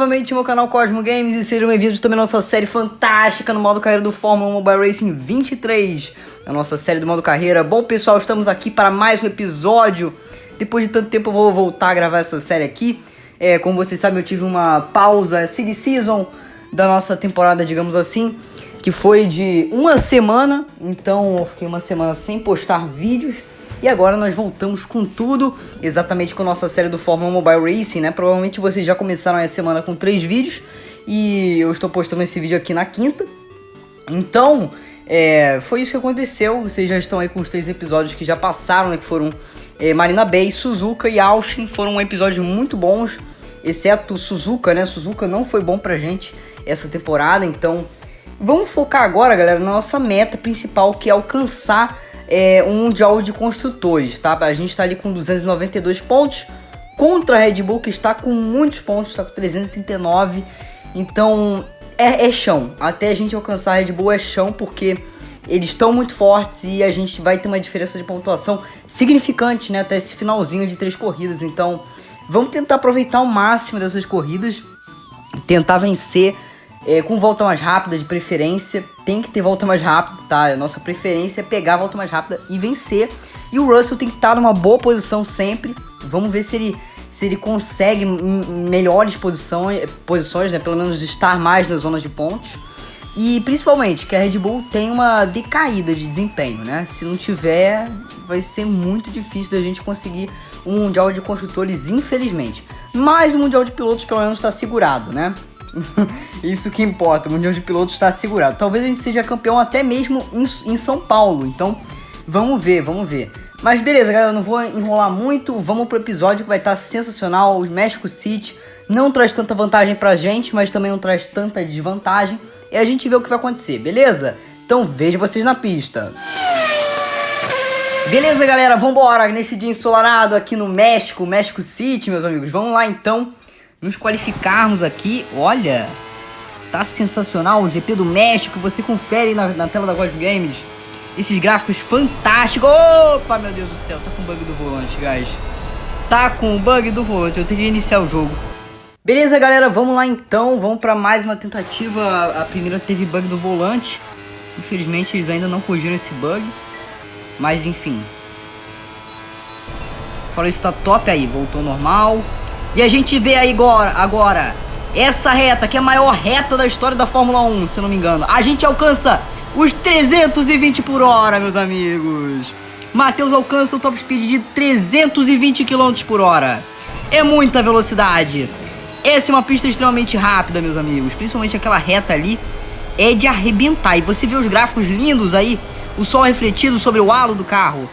novamente no meu canal Cosmo Games e sejam bem-vindos também à nossa série fantástica no modo carreira do Fórmula 1 Mobile Racing 23, a nossa série do modo carreira. Bom, pessoal, estamos aqui para mais um episódio. Depois de tanto tempo eu vou voltar a gravar essa série aqui. Como vocês sabem, eu tive uma pausa, silly season da nossa temporada, digamos assim, que foi de uma semana. Então eu fiquei uma semana sem postar vídeos. E agora nós voltamos com tudo, exatamente com a nossa série do Fórmula 1 Mobile Racing, né? Provavelmente vocês já começaram a semana com 3 vídeos. E eu estou postando esse vídeo aqui na quinta. Então, foi isso que aconteceu. Vocês já estão aí com os 3 episódios que já passaram, né? Que foram Marina Bay, Suzuka e Austin. Foram episódios muito bons, exceto Suzuka, né? Suzuka não foi bom pra gente essa temporada. Então, vamos focar agora, galera, na nossa meta principal, que é alcançar um Mundial de Construtores, tá? A gente tá ali com 292 pontos contra a Red Bull, que está com muitos pontos, está com 339. Então é chão, até a gente alcançar a Red Bull é chão, porque eles estão muito fortes e a gente vai ter uma diferença de pontuação significante, né? Até esse finalzinho de 3 corridas. Então vamos tentar aproveitar o máximo dessas corridas, tentar vencer com volta mais rápida, de preferência. Tem que ter volta mais rápida, tá? A nossa preferência é pegar a volta mais rápida e vencer. E o Russell tem que estar numa boa posição sempre. Vamos ver se ele consegue melhores posições, né? Pelo menos estar mais nas zonas de pontos. E principalmente que a Red Bull tem uma decaída de desempenho, né? Se não tiver, vai ser muito difícil da gente conseguir um Mundial de Construtores, infelizmente. Mas o Mundial de Pilotos pelo menos está segurado, né? Isso que importa, o Mundial de Pilotos está assegurado. Talvez a gente seja campeão até mesmo em São Paulo. Então, vamos ver. Mas beleza, galera, não vou enrolar muito. Vamos pro episódio que vai estar sensacional. O México City não traz tanta vantagem pra gente, mas também não traz tanta desvantagem. E a gente vê o que vai acontecer, beleza? Então vejo vocês na pista. Beleza, galera, vambora nesse dia ensolarado aqui no México City, meus amigos. Vamos lá então nos qualificarmos aqui. Olha, tá sensacional o GP do México. Você confere na tela da Cosmo Games esses gráficos fantásticos. Opa, meu Deus do céu, tá com bug do volante, guys. Tá com bug do volante, eu tenho que iniciar o jogo. Beleza, galera, vamos lá então. Vamos pra mais uma tentativa. A primeira teve bug do volante. Infelizmente eles ainda não corrigiram esse bug, mas enfim. Fora isso, tá top aí, voltou normal. E a gente vê aí agora essa reta, que é a maior reta da história da Fórmula 1, se eu não me engano. A gente alcança os 320 por hora, meus amigos. Matheus alcança o top speed de 320 km por hora. É muita velocidade. Essa é uma pista extremamente rápida, meus amigos. Principalmente aquela reta ali é de arrebentar. E você vê os gráficos lindos aí, o sol refletido sobre o halo do carro.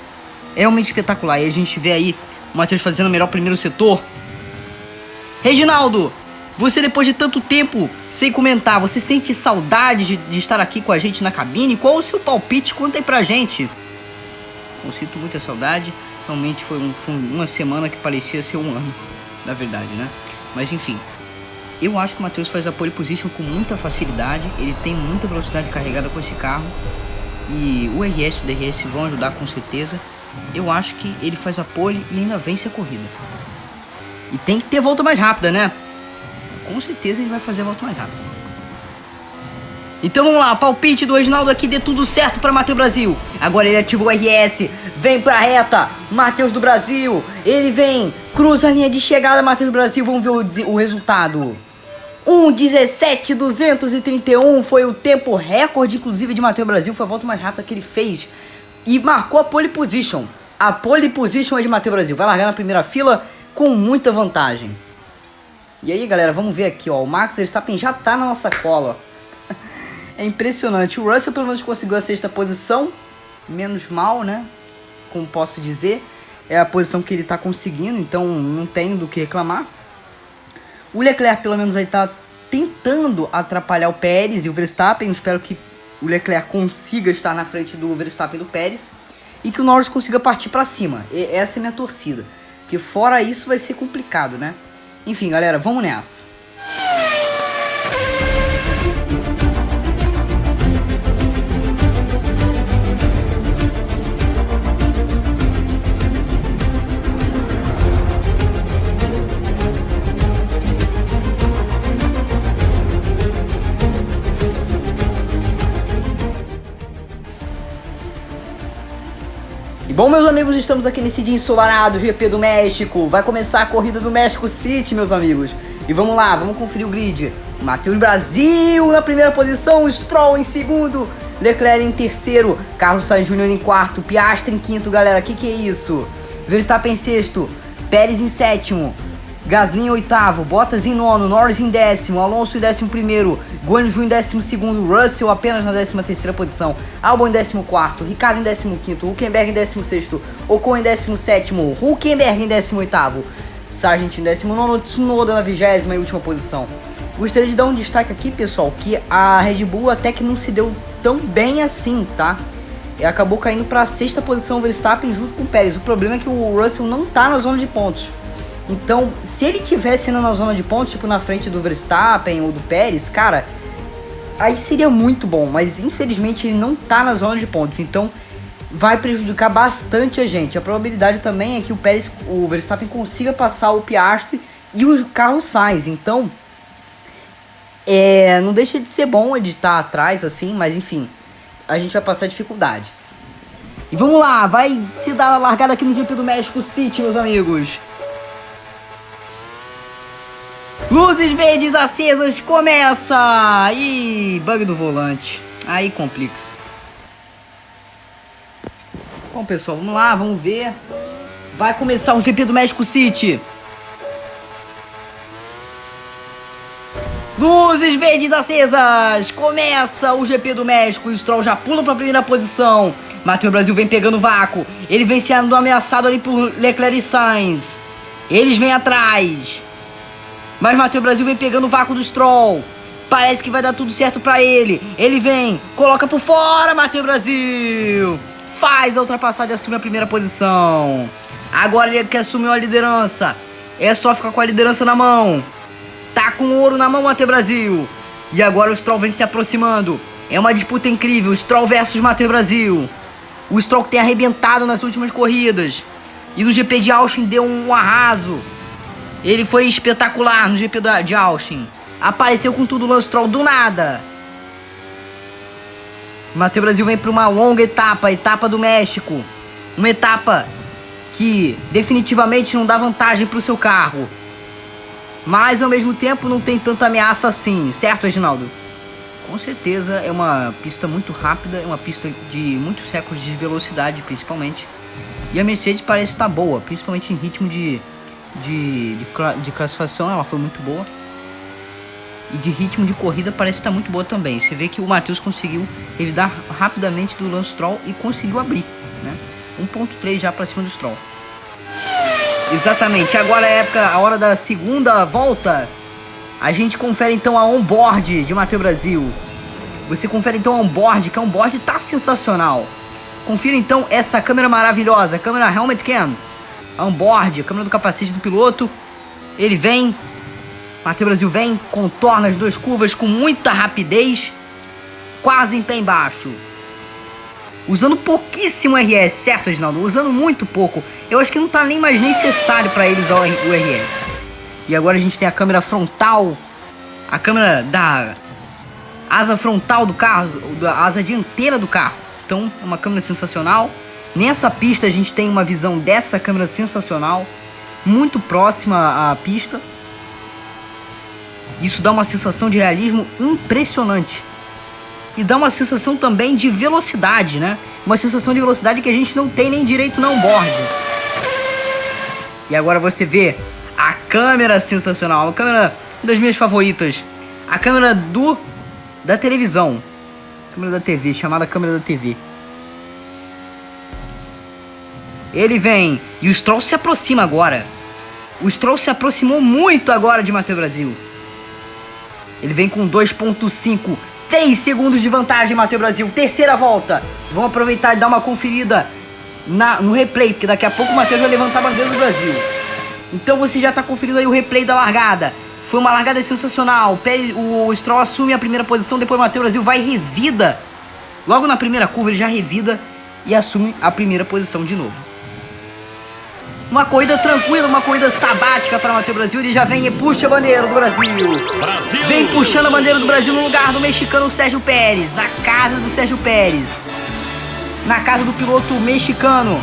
É realmente espetacular. E a gente vê aí o Matheus fazendo o melhor primeiro setor. Reginaldo, você depois de tanto tempo sem comentar, você sente saudade de estar aqui com a gente na cabine? Qual o seu palpite? Conta aí pra gente. Eu sinto muita saudade. Realmente foi uma semana que parecia ser um ano, na verdade, né? Mas enfim, eu acho que o Matheus faz a pole position com muita facilidade. Ele tem muita velocidade carregada com esse carro. E o RS e o DRS vão ajudar com certeza. Eu acho que ele faz a pole e ainda vence a corrida. E tem que ter volta mais rápida, né? Com certeza ele vai fazer a volta mais rápida. Então vamos lá, palpite do Reginaldo aqui, dê tudo certo para Matheus Brasil. Agora ele ativa o RS, vem pra reta, Matheus do Brasil. Ele vem, cruza a linha de chegada, Matheus do Brasil. Vamos ver o resultado. 1:17.231 foi o tempo recorde, inclusive, de Matheus Brasil. Foi a volta mais rápida que ele fez e marcou a pole position. A pole position é de Matheus Brasil. Vai largar na primeira fila com muita vantagem. E aí, galera, vamos ver aqui, ó. O Max Verstappen já tá na nossa cola. É impressionante. O Russell pelo menos conseguiu a 6ª posição. Menos mal, né? Como posso dizer. É a posição que ele tá conseguindo. Então não tem do que reclamar. O Leclerc pelo menos aí tá tentando atrapalhar o Pérez e o Verstappen. Eu espero que o Leclerc consiga estar na frente do Verstappen e do Pérez. E que o Norris consiga partir pra cima. Essa é a minha torcida. Porque fora isso vai ser complicado, né? Enfim, galera, vamos nessa. meus amigos, estamos aqui nesse dia ensolarado, GP do México. Vai começar a corrida do México City, meus amigos. E vamos lá, vamos conferir o grid. Matheus Brasil na primeira posição, Stroll em segundo, Leclerc em terceiro, Carlos Sainz Jr. em quarto, Piastri em quinto, galera, que é isso? Verstappen em sexto, Pérez em sétimo, Gasly em oitavo, Bottas em nono, Norris em décimo, Alonso em 11º, Guanyu Zhou em 12º, Russell apenas na 13ª posição, Albon em 14º, Ricardo em 15º, Hülkenberg em 16º, Ocon em 17º, Hülkenberg em 18º, Sargent em 19º, Tsunoda na 20ª e última posição. Gostaria de dar um destaque aqui, pessoal, que a Red Bull até que não se deu tão bem assim, tá? E acabou caindo para a 6ª posição o Verstappen junto com o Pérez. O problema é que o Russell não tá na zona de pontos. Então, se ele tivesse indo na zona de pontos, tipo na frente do Verstappen ou do Pérez, cara, aí seria muito bom. Mas infelizmente ele não tá na zona de pontos, então vai prejudicar bastante a gente. A probabilidade também é que o Verstappen consiga passar o Piastri e o Carlos Sainz. Então, não deixa de ser bom ele estar atrás assim, mas enfim, a gente vai passar dificuldade. E vamos lá, vai se dar a largada aqui no GP do México City, meus amigos. Luzes verdes acesas, começa! Ih, bug do volante. Aí complica. Bom, pessoal, vamos lá, vamos ver. Vai começar o GP do México City. Luzes verdes acesas, começa o GP do México. O Stroll já pula para a primeira posição. Matheus Brasil vem pegando vácuo. Ele vem sendo ameaçado ali por Leclerc e Sainz. Eles vêm atrás. Mas Matheus Brasil vem pegando o vácuo do Stroll. Parece que vai dar tudo certo pra ele. Ele vem, coloca por fora, Matheus Brasil. Faz a ultrapassagem e assume a primeira posição. Agora ele quer assumir a liderança. É só ficar com a liderança na mão. Tá com ouro na mão, Matheus Brasil. E agora o Stroll vem se aproximando. É uma disputa incrível, Stroll versus Matheus Brasil. O Stroll que tem arrebentado nas últimas corridas. E no GP de Austin deu um arraso. Ele foi espetacular no GP de Austin. Apareceu com tudo o Lance Stroll do nada. O Matheus Brasil vem para uma longa etapa, a etapa do México. Uma etapa que definitivamente não dá vantagem para o seu carro. Mas ao mesmo tempo não tem tanta ameaça assim, certo, Reginaldo? Com certeza é uma pista muito rápida, é uma pista de muitos recordes de velocidade principalmente. E a Mercedes parece estar boa, principalmente em ritmo de classificação, ela foi muito boa. E de ritmo de corrida parece estar muito boa também. Você vê que o Matheus conseguiu revidar rapidamente do Lance Stroll e conseguiu abrir, né? 1.3 já para cima do Stroll. Exatamente, agora é a hora da segunda volta. A gente confere então a onboard de Matheus Brasil. Você confere então a onboard, que a onboard tá sensacional. Confira então essa câmera maravilhosa, câmera Helmet Cam. A onboard, a câmera do capacete do piloto. Ele vem, Matheus Brasil vem, contorna as duas curvas com muita rapidez, quase em pé embaixo. Usando pouquíssimo RS, certo, Reginaldo? Usando muito pouco. Eu acho que não tá nem mais necessário para ele usar o RS. E agora a gente tem a câmera frontal. A câmera da asa frontal do carro, da asa dianteira do carro. Então, é uma câmera sensacional. Nessa pista a gente tem uma visão dessa câmera sensacional. Muito próxima à pista. Isso dá uma sensação de realismo impressionante. E dá uma sensação também de velocidade, né? Uma sensação de velocidade que a gente não tem nem direito no onboard. E agora você vê a câmera sensacional, a câmera das minhas favoritas. A câmera da televisão. Câmera da TV, chamada câmera da TV. Ele vem e o Stroll se aproxima agora. O Stroll se aproximou muito agora de Matheus Brasil. Ele vem com 2.5, 3 segundos de vantagem, Matheus Brasil. Terceira volta. Vamos aproveitar e dar uma conferida no replay, porque daqui a pouco o Matheus vai levantar a bandeira do Brasil. Então você já está conferindo aí o replay da largada. Foi uma largada sensacional. O Stroll assume a primeira posição, depois o Matheus Brasil vai e revida. Logo na primeira curva ele já revida e assume a primeira posição de novo. Uma corrida tranquila, uma corrida sabática para o Matheus Brasil. Ele já vem e puxa a bandeira do Brasil. Vem puxando a bandeira do Brasil no lugar do mexicano Sérgio Pérez. Na casa do Sérgio Pérez. Na casa do piloto mexicano.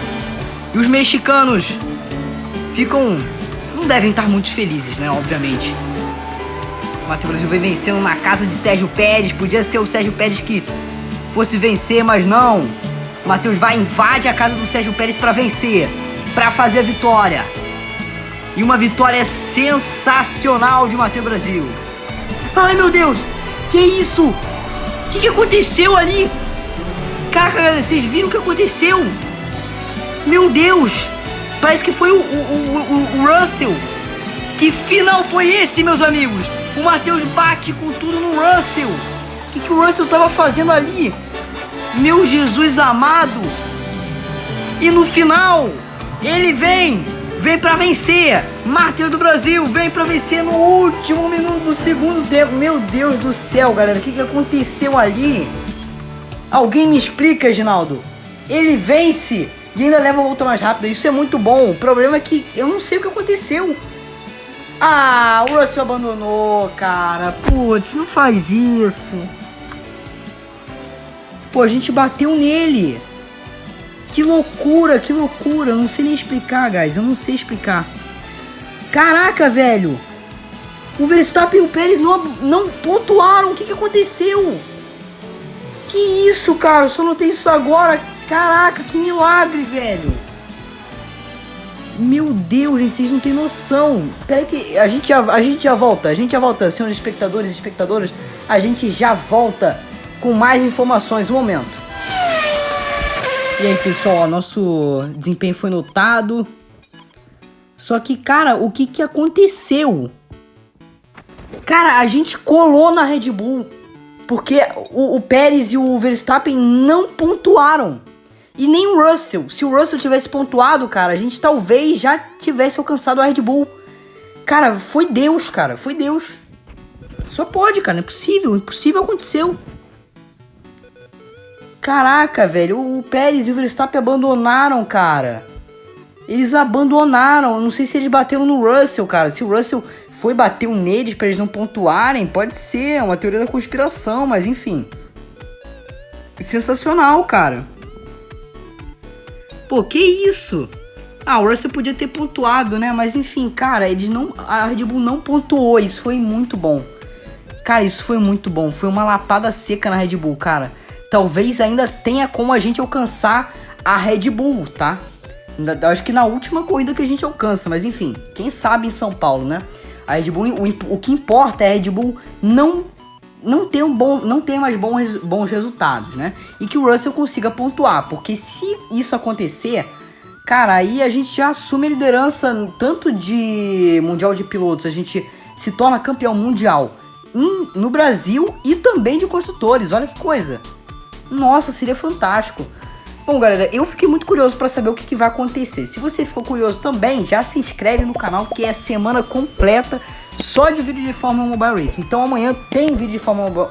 E os mexicanos não devem estar muito felizes, né? Obviamente. O Matheus Brasil vem vencendo na casa de Sérgio Pérez. Podia ser o Sérgio Pérez que fosse vencer, mas não. O Matheus vai invade a casa do Sérgio Pérez para vencer, para fazer a vitória. E uma vitória sensacional de Matheus Brasil. Ai, meu Deus! Que isso? O que aconteceu ali? Caraca, galera, vocês viram o que aconteceu? Meu Deus! Parece que foi o Russell. Que final foi esse, meus amigos? O Matheus bate com tudo no Russell. O que o Russell tava fazendo ali? Meu Jesus amado! E no final, ele vem pra vencer. Matheus do Brasil vem pra vencer no último minuto do segundo tempo. Meu Deus do céu, galera, o que aconteceu ali? Alguém me explica, Reginaldo. Ele vence e ainda leva a volta mais rápida. Isso é muito bom. O problema é que eu não sei o que aconteceu. Ah, o Russell abandonou, cara. Putz, não faz isso. Pô, a gente bateu nele. Que loucura, que loucura. Eu não sei nem explicar, guys. Eu não sei explicar. Caraca, velho. O Verstappen e o Pérez não pontuaram. O que aconteceu? Que isso, cara? Eu só notei isso agora. Caraca, que milagre, velho. Meu Deus, gente, vocês não tem noção. Pera aí que a gente já volta. Senhores espectadores e espectadoras. A gente já volta com mais informações. Um momento. E aí, pessoal, nosso desempenho foi notado. Só que, cara, o que aconteceu? Cara, a gente colou na Red Bull. Porque o Pérez e o Verstappen não pontuaram. E nem o Russell. Se o Russell tivesse pontuado, cara, a gente talvez já tivesse alcançado a Red Bull. Cara, foi Deus, cara. Foi Deus. Só pode, cara. Não é possível. Impossível aconteceu. Caraca, velho. O Pérez e o Verstappen abandonaram, cara. Eles abandonaram. Não sei se eles bateram no Russell, cara. Se o Russell foi bater neles pra eles não pontuarem, pode ser. É uma teoria da conspiração, mas enfim. Sensacional, cara. Pô, que isso? Ah, o Russell podia ter pontuado, né? Mas enfim, cara, a Red Bull não pontuou. Isso foi muito bom. Cara, isso foi muito bom. Foi uma lapada seca na Red Bull, cara. Talvez ainda tenha como a gente alcançar a Red Bull, tá? Acho que na última corrida que a gente alcança, mas enfim, quem sabe em São Paulo, né? A Red Bull, o que importa é a Red Bull não ter mais bons resultados, né? E que o Russell consiga pontuar, porque se isso acontecer, cara, aí a gente já assume a liderança tanto de Mundial de Pilotos, a gente se torna campeão mundial no Brasil e também de construtores, olha que coisa. Nossa, seria fantástico. Bom, galera, eu fiquei muito curioso para saber o que vai acontecer. Se você ficou curioso também, já se inscreve no canal, que é semana completa só de vídeo de Fórmula Mobile Racing. Então amanhã tem vídeo de Fórmula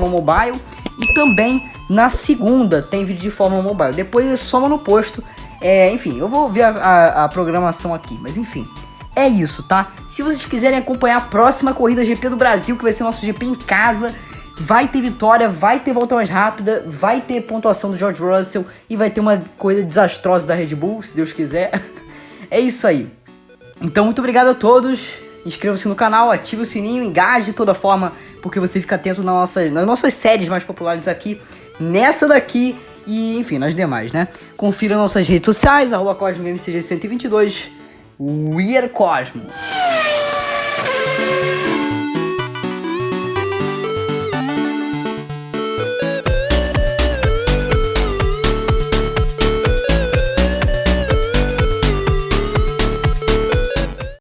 Mobile e também na segunda tem vídeo de Fórmula Mobile. Depois soma no posto. Enfim, eu vou ver a programação aqui, mas enfim. É isso, tá? Se vocês quiserem acompanhar a próxima corrida GP do Brasil, que vai ser o nosso GP em casa, vai ter vitória, vai ter volta mais rápida, vai ter pontuação do George Russell e vai ter uma corrida desastrosa da Red Bull, se Deus quiser. É isso aí. Então, muito obrigado a todos. Inscreva-se no canal, ative o sininho, engaje de toda forma, porque você fica atento nas nossas séries mais populares aqui, nessa daqui e, enfim, nas demais, né? Confira nossas redes sociais, @CosmoMCG122, We Are Cosmo.